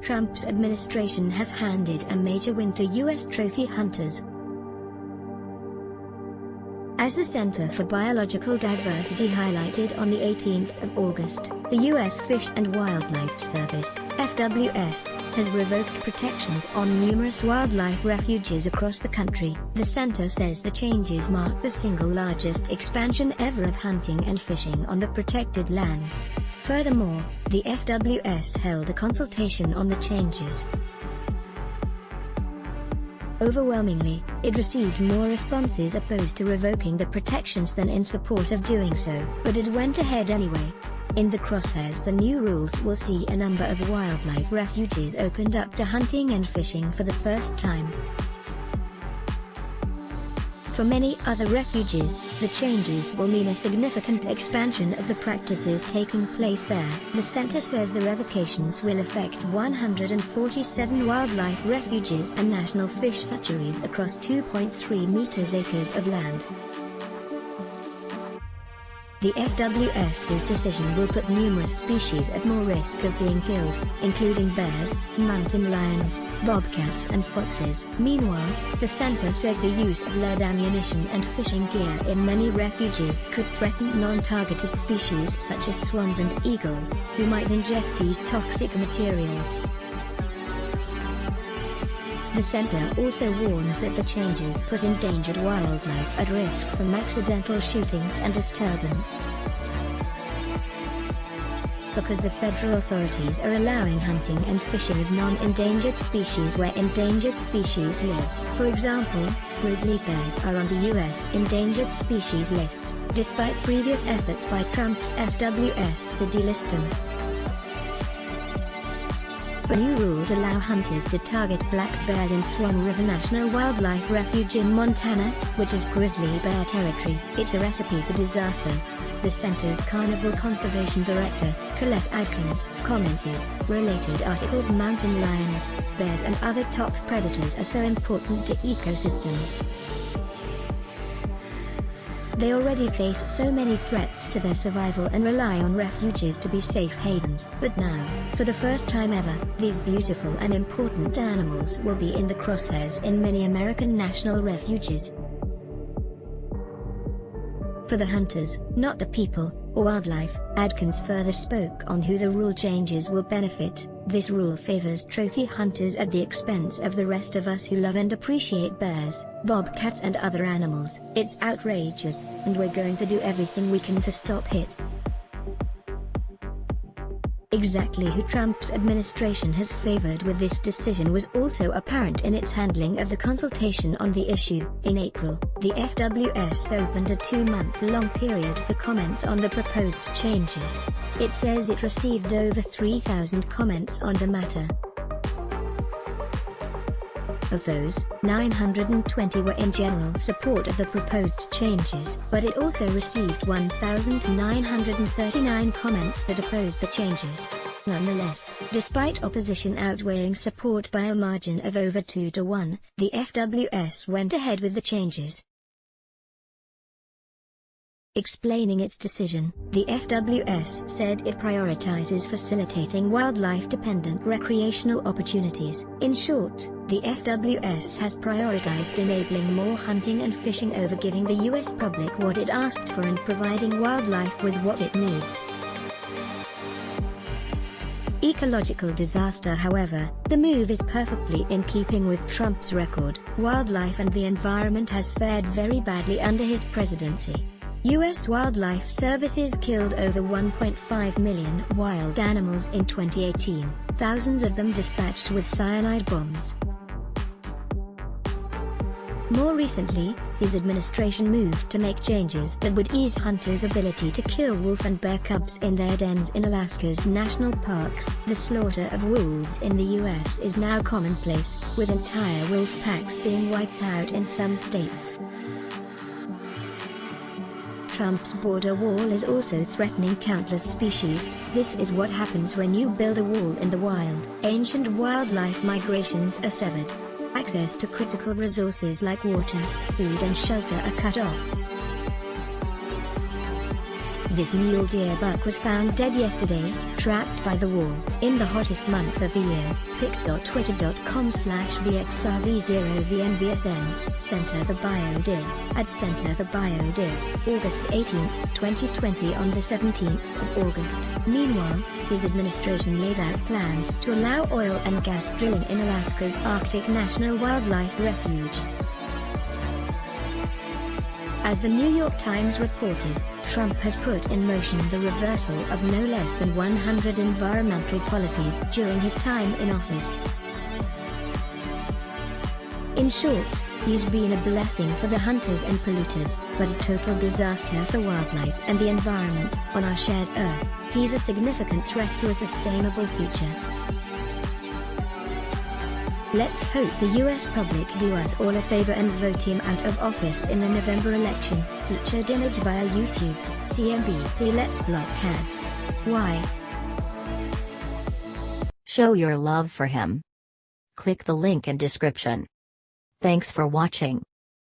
Trump's administration has handed a major win to U.S. trophy hunters. As the Center for Biological Diversity highlighted on the 18th of August, the U.S. Fish and Wildlife Service (FWS) has revoked protections on numerous wildlife refuges across the country. The center says the changes mark the single largest expansion ever of hunting and fishing on the protected lands. Furthermore, the FWS held a consultation on the changes. Overwhelmingly, it received more responses opposed to revoking the protections than in support of doing so, but it went ahead anyway. In the crosshairs, the new rules will see a number of wildlife refuges opened up to hunting and fishing for the first time. For many other refuges, the changes will mean a significant expansion of the practices taking place there. The center says the revocations will affect 147 wildlife refuges and national fish hatcheries across 2.3 acres of land. The FWS's decision will put numerous species at more risk of being killed, including bears, mountain lions, bobcats and foxes. Meanwhile, the center says the use of lead ammunition and fishing gear in many refuges could threaten non-targeted species such as swans and eagles, who might ingest these toxic materials. The center also warns that the changes put endangered wildlife at risk from accidental shootings and disturbance. Because the federal authorities are allowing hunting and fishing of non-endangered species where endangered species live. For example, grizzly bears are on the U.S. endangered species list, despite previous efforts by Trump's FWS to delist them. The new rules allow hunters to target black bears in Swan River National Wildlife Refuge in Montana, which is grizzly bear territory. It's a recipe for disaster. The center's Carnival Conservation Director, Colette Adkins, commented, "Related articles: mountain lions, bears and other top predators are so important to ecosystems. They already face so many threats to their survival and rely on refuges to be safe havens. But now, for the first time ever, these beautiful and important animals will be in the crosshairs in many American national refuges. For the hunters, not the people, or wildlife." Adkins further spoke on who the rule changes will benefit. "This rule favors trophy hunters at the expense of the rest of us who love and appreciate bears, bobcats and other animals. It's outrageous, and we're going to do everything we can to stop it." Exactly who Trump's administration has favored with this decision was also apparent in its handling of the consultation on the issue. In April, the FWS opened a 2-month-long period for comments on the proposed changes. It says it received over 3,000 comments on the matter. Of those, 920 were in general support of the proposed changes, but it also received 1,939 comments that opposed the changes. Nonetheless, despite opposition outweighing support by a margin of over 2-1, the FWS went ahead with the changes. Explaining its decision, the FWS said it prioritizes facilitating wildlife-dependent recreational opportunities. In short, the FWS has prioritized enabling more hunting and fishing over giving the U.S. public what it asked for and providing wildlife with what it needs. Ecological disaster. However, the move is perfectly in keeping with Trump's record. Wildlife and the environment has fared very badly under his presidency. U.S. Wildlife Services killed over 1.5 million wild animals in 2018, thousands of them dispatched with cyanide bombs. More recently, his administration moved to make changes that would ease hunters' ability to kill wolf and bear cubs in their dens in Alaska's national parks. The slaughter of wolves in the U.S. is now commonplace, with entire wolf packs being wiped out in some states. Trump's border wall is also threatening countless species. This is what happens when you build a wall in the wild. Ancient wildlife migrations are severed. Access to critical resources like water, food and shelter are cut off. This mule deer buck was found dead yesterday, trapped by the wall, in the hottest month of the year. pic.twitter.com/VXRV0VNVSN, Center the Biodiv, at Center the Biodiv, August 18, 2020. On the 17th of August, meanwhile, his administration laid out plans to allow oil and gas drilling in Alaska's Arctic National Wildlife Refuge. As the New York Times reported, Trump has put in motion the reversal of no less than 100 environmental policies during his time in office. In short, he's been a blessing for the hunters and polluters, but a total disaster for wildlife and the environment on our shared Earth. He's a significant threat to a sustainable future. Let's hope the US public do us all a favor and vote him out of office in the November election. Featured image via YouTube, CNBC. Let's block ads. Why? Show your love for him. Click the link in description. Thanks for watching.